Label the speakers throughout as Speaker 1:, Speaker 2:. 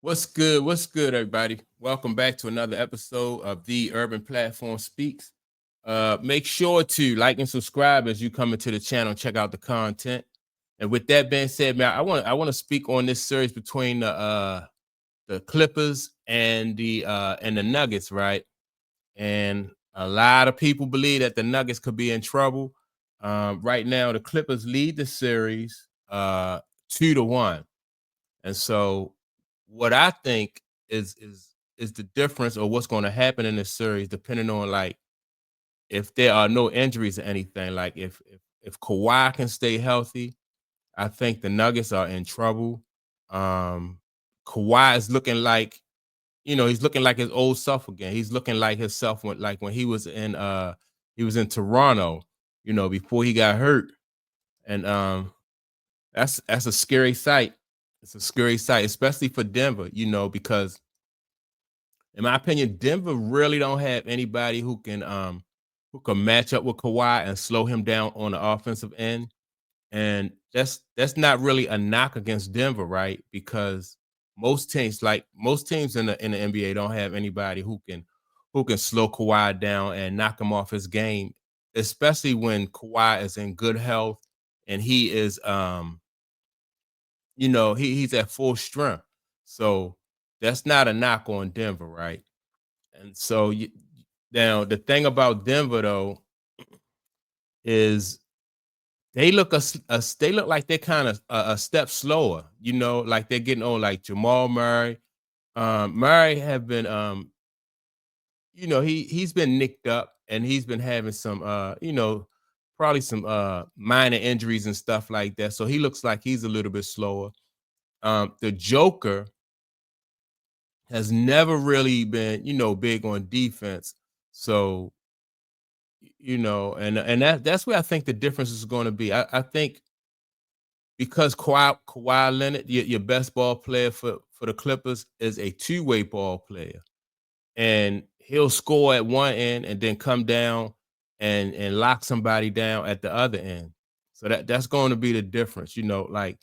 Speaker 1: What's good? What's good, everybody? Welcome back to another episode of the Urban Platform Speaks. Make sure to like and subscribe as you come into the channel and check out the content. And with that being said, man, I want to speak on this series between the Clippers and the Nuggets, right? And a lot of people believe that the Nuggets could be in trouble. Right now, the Clippers lead the series 2-1. And so what I think is the difference or what's going to happen in this series, depending on like if there are no injuries or anything. Like if Kawhi can stay healthy, I think the Nuggets are in trouble. Um Kawhi is looking like, he's looking like his old self again. He's looking like himself when he was in Toronto, before he got hurt. And that's a scary sight. It's a scary sight, especially for Denver, because in my opinion, Denver really don't have anybody who can match up with Kawhi and slow him down on the offensive end. And that's not really a knock against Denver, right? Because most teams in the NBA don't have anybody who can slow Kawhi down and knock him off his game, especially when Kawhi is in good health and he is he's at full strength. So that's not a knock on Denver, right? And so now the thing about Denver though is they look like they're kind of a step slower, like they're getting old, like Jamal Murray. Murray have been he's been nicked up and he's been having some probably some minor injuries and stuff like that. So he looks like he's a little bit slower. The Joker has never really been, big on defense. So, and that's where I think the difference is going to be. I think because Kawhi Leonard, your best ball player for the Clippers, is a two-way ball player, and he'll score at one end and then come down and lock somebody down at the other end. So that's going to be the difference, like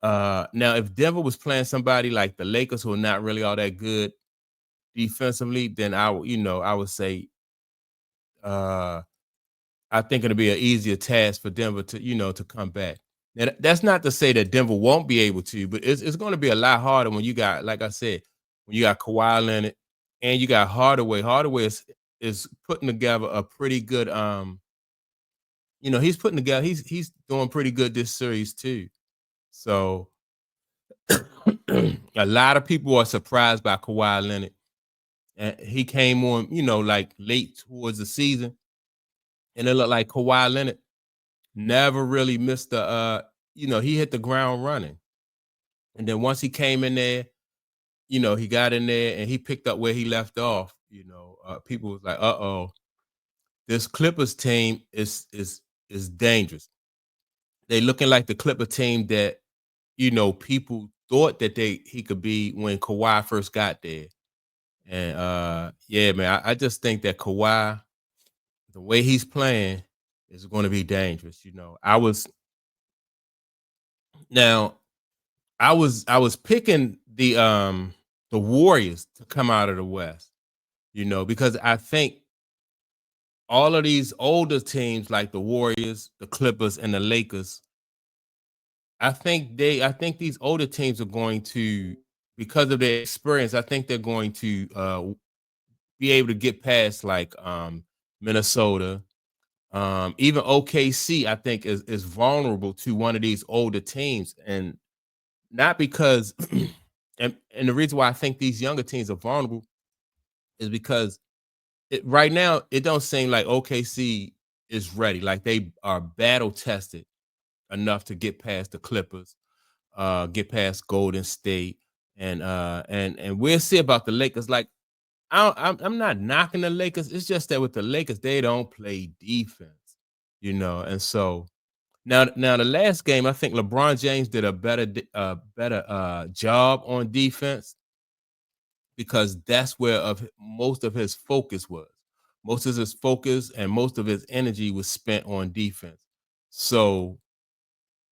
Speaker 1: now if Denver was playing somebody like the Lakers who are not really all that good defensively, then I would say uh I think it'll be an easier task for Denver to come back. Now, that's not to say that Denver won't be able to, but it's going to be a lot harder when you got, like I said, when you got Kawhi Leonard and you got Hardaway. Hardaway is putting together a pretty good he's putting together he's doing pretty good this series too. So a lot of people are surprised by Kawhi Leonard. And he came on, like late towards the season, and it looked like Kawhi Leonard never really missed he hit the ground running. And then once he came in there, he got in there and he picked up where he left off. People was like, "Uh-oh, this Clippers team is dangerous." They looking like the Clipper team that people thought that he could be when Kawhi first got there. And yeah, man, I just think that Kawhi, the way he's playing, is going to be dangerous. Now I was picking the Warriors to come out of the West, because I think all of these older teams like the Warriors, the Clippers, and the Lakers, I think these older teams are going to, because of their experience, I think they're going to be able to get past like Minnesota. Even OKC, I think, is vulnerable to one of these older teams, and not because, and the reason why I think these younger teams are vulnerable is because right now it don't seem like OKC is ready. Like they are battle tested enough to get past the Clippers, get past Golden State, and we'll see about the Lakers. Like I'm not knocking the Lakers. It's just that with the Lakers, they don't play defense, and so now the last game, I think LeBron James did a better job on defense because that's where of most of his focus was. Most of his focus and most of his energy was spent on defense. So,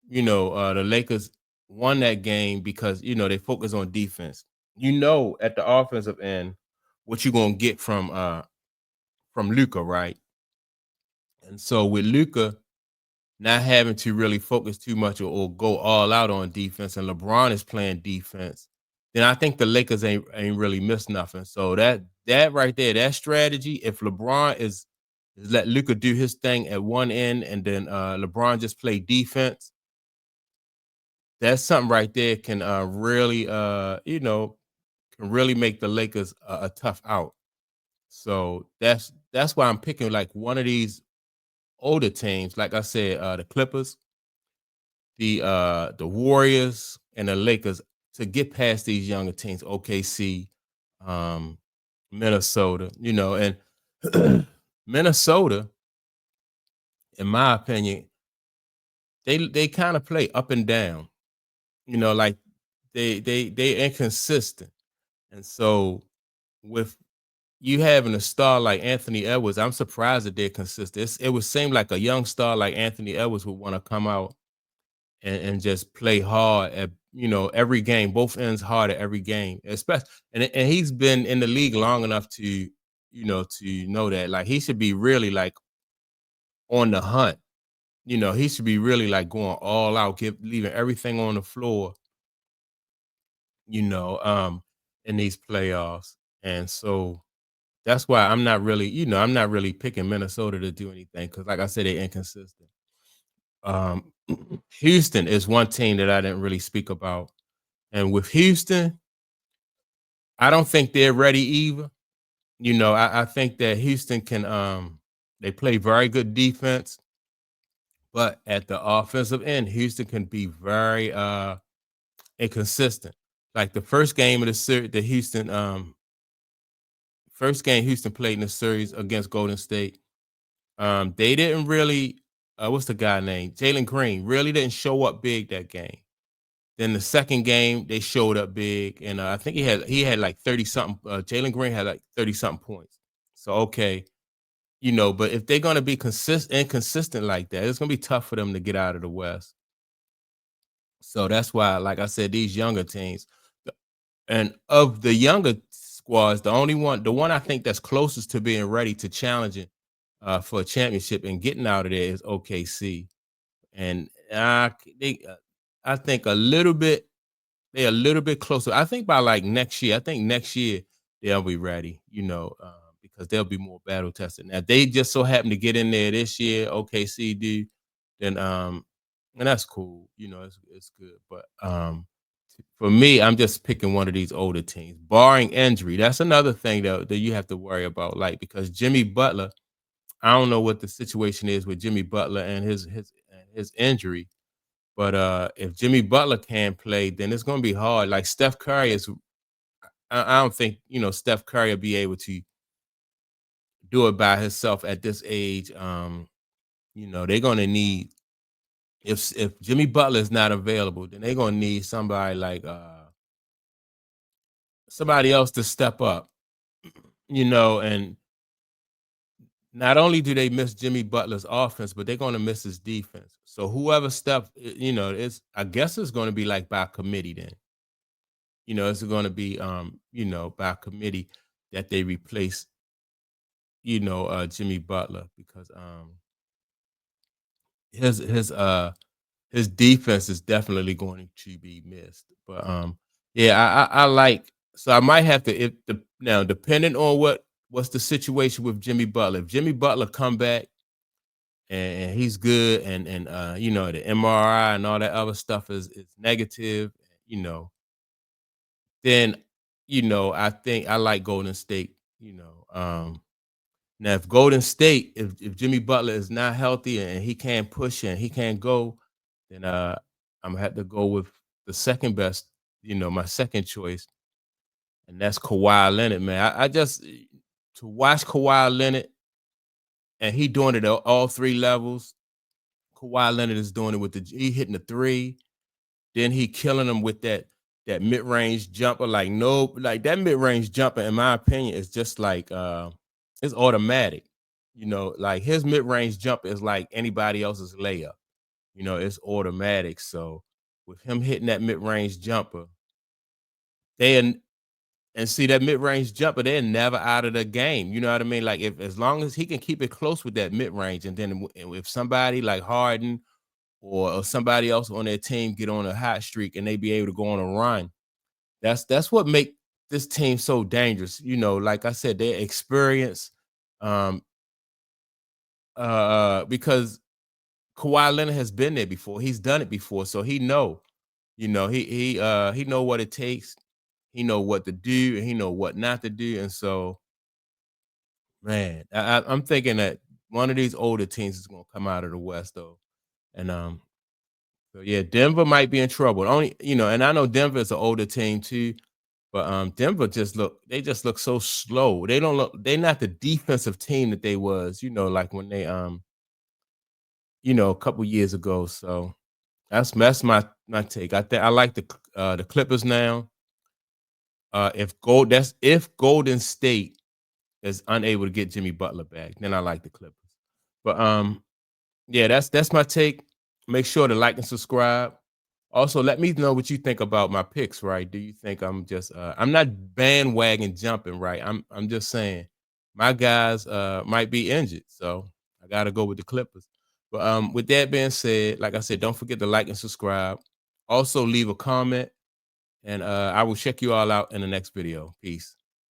Speaker 1: the Lakers, won that game because they focus on defense. At the offensive end what you're gonna get from Luca, right? And so with Luca not having to really focus too much or go all out on defense, and LeBron is playing defense, then I think the Lakers ain't really missed nothing. So that right there, that strategy, if LeBron is let Luca do his thing at one end, and then LeBron just play defense, that's something right there can really can really make the Lakers a tough out. So that's why I'm picking like one of these older teams, like I said, the Clippers, the Warriors, and the Lakers to get past these younger teams, OKC, um, Minnesota, and Minnesota, in my opinion, they kind of play up and down, like they inconsistent. And so with you having a star like Anthony Edwards, I'm surprised that they're consistent. It would seem like a young star like Anthony Edwards would want to come out and just play hard at every game, both ends hard at every game, especially and he's been in the league long enough to know that like he should be really like on the hunt. He should be really like going all out, leaving everything on the floor, you know, um, in these playoffs. And so that's why I'm not really picking Minnesota to do anything because, like I said, they're inconsistent. Um, Houston is one team that I didn't really speak about, and with Houston, I don't think they're ready either. I think that Houston can. They play very good defense, but at the offensive end, Houston can be very inconsistent. Like the first game of the series, the Houston first game Houston played in the series against Golden State. They didn't really what's the guy name? Jalen Green really didn't show up big that game. Then the second game they showed up big, and I think he had like 30 something. Jalen Green had like 30 something points. So okay, but if they're gonna be inconsistent like that, it's gonna be tough for them to get out of the West. So that's why, like I said, these younger teams, and of the younger squads, the one I think that's closest to being ready to challenging for a championship and getting out of there is OKC. And I think they're a little bit closer. I think by like next year, I think next year they'll be ready, because they'll be more battle tested. Now, if they just so happen to get in there this year, OKC do, then and that's cool. It's good. But for me, I'm just picking one of these older teams, barring injury. That's another thing that you have to worry about, like because Jimmy Butler, I don't know what the situation is with Jimmy Butler and his injury, but if Jimmy Butler can't play, then it's going to be hard. Like Steph Curry is, I don't think Steph Curry will be able to do it by himself at this age. They're going to need if Jimmy Butler is not available, then they're going to need somebody like somebody else to step up. And not only do they miss Jimmy Butler's offense, but they're going to miss his defense. So whoever steps, it's I guess it's going to be like by committee then. It's going to be by committee that they replace Jimmy Butler because his defense is definitely going to be missed. But yeah, I like so I might have to now depending on what's the situation with Jimmy Butler. If Jimmy Butler come back and he's good and the MRI and all that other stuff is negative, you know, then I think I like Golden State. Now if Golden State, if Jimmy Butler is not healthy and he can't push and he can't go, then I'm gonna have to go with the second best, my second choice, and that's Kawhi Leonard, man. I just to watch Kawhi Leonard and he doing it at all three levels. Kawhi Leonard is doing it with he hitting the three, then he killing them with that mid-range jumper. Like no, like that mid-range jumper, in my opinion, is just like it's automatic. Like his mid-range jumper is like anybody else's layup. It's automatic. So with him hitting that mid-range jumper, and see that mid-range jumper, they're never out of the game. You know what I mean? Like if as long as he can keep it close with that mid-range, and then if somebody like Harden or somebody else on their team get on a hot streak and they be able to go on a run, that's what make this team so dangerous. You know, like I said, their experience, um, because Kawhi Leonard has been there before. He's done it before, so he know. You know, he know what it takes. He know what to do, and he know what not to do. And so, man, I'm thinking that one of these older teams is gonna come out of the West, though. And so yeah, Denver might be in trouble. Only and I know Denver is an older team too, but Denver just look so slow. They don't look. They're not the defensive team that they was. Like when they a couple years ago. So that's my take. I think I like the Clippers now. If Golden State is unable to get Jimmy Butler back, then I like the Clippers. But yeah, that's my take. Make sure to like and subscribe. Also, let me know what you think about my picks, right? Do you think I'm not bandwagon jumping, right? I'm just saying my guys might be injured, so I gotta go with the Clippers. But with that being said, like I said, don't forget to like and subscribe. Also, leave a comment, and I will check you all out in the next video. Peace.